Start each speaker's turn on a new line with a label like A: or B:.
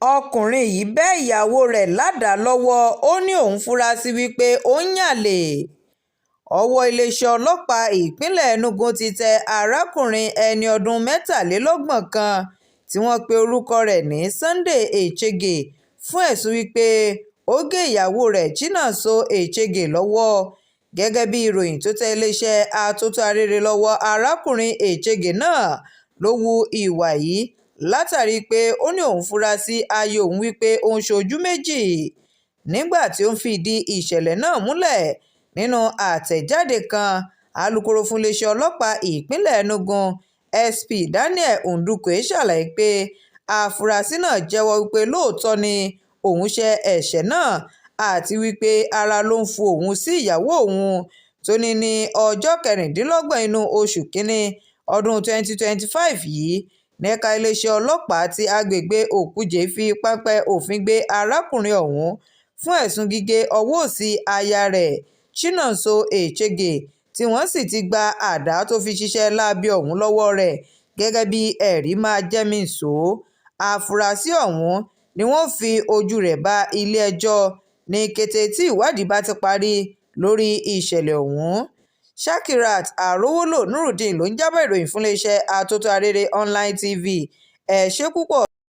A: ọkùnrin yìí bẹ́ ìyàwó rẹ̀ ládàá lọ́wọ́ ó ní òun fura sí wípé ó ń yàlé. ọwọ́ iléeṣẹ́ ọlọ́pàá ìpínlẹ̀ Enugu ti tẹ arákùnrin ẹni ọdún mẹ́tàlélọ́gbọ̀n kan tí wọ́n pe orúkọ rẹ̀ ní Sunday Echege fún ẹ̀sùn wípé ó gé ìyàwó rẹ̀ Chinonso Echege lọ́wọ́. Gẹ́gẹ́ bí ìròyìn tó tẹ iléeṣẹ́ atótó arére lọ́wọ́, arákùnrin Echege náà ló hu ìwà yìí látàrí pé ó ní òun fura sí aya òun wípé ó ń ṣojú méjì. Nígbà tí ó ń fìdí ìṣẹ̀lẹ̀ náà múlẹ̀ nínú àtẹ̀jáde kan, alukoro fún iléeṣẹ́ ọlọ́pàá ìpínlẹ̀ Enugu SP Daniel Ndukwe ṣàlàyé pé afurasí náà jẹ́wọ́ wípé lóòótọ́ ni òun ṣe ẹ̀ṣẹ̀ náà àti wípé ara ló ń fu òun sí ìyàwó òun tó ní ọjọ́ 26 inú oṣù kínní ọdún 2025 yìí. Ẹ̀ka iléeṣẹ́ ọlọ́pàá ti agbègbè Okuje fi pápẹ́ òfin gbé arákùnrin ọ̀hún fún ẹ̀sùn gígé ọwọ́ òsì aya rẹ̀ Chinonso Echege tí wọ́n sì ti gba àdá tó fi ṣiṣẹ́ láabi ọ̀hún lọ́wọ́ rẹ̀ gẹ́gẹ́ bí ẹ̀rí máa jẹ́mìísọ. Afurasí ọ̀hún ni wọ́n fi ojú rẹ̀ bá ilé-ẹjọ́ ní kété tí ìwádìí bá ti parí lórí ìṣẹ̀lẹ̀ ọ̀hún. Shakirat Arowolo Nurudeen ló ń jábọ̀ ìròyìn fún iléeṣẹ́ atótó arére online TV. Ẹ ṣé púpọ̀.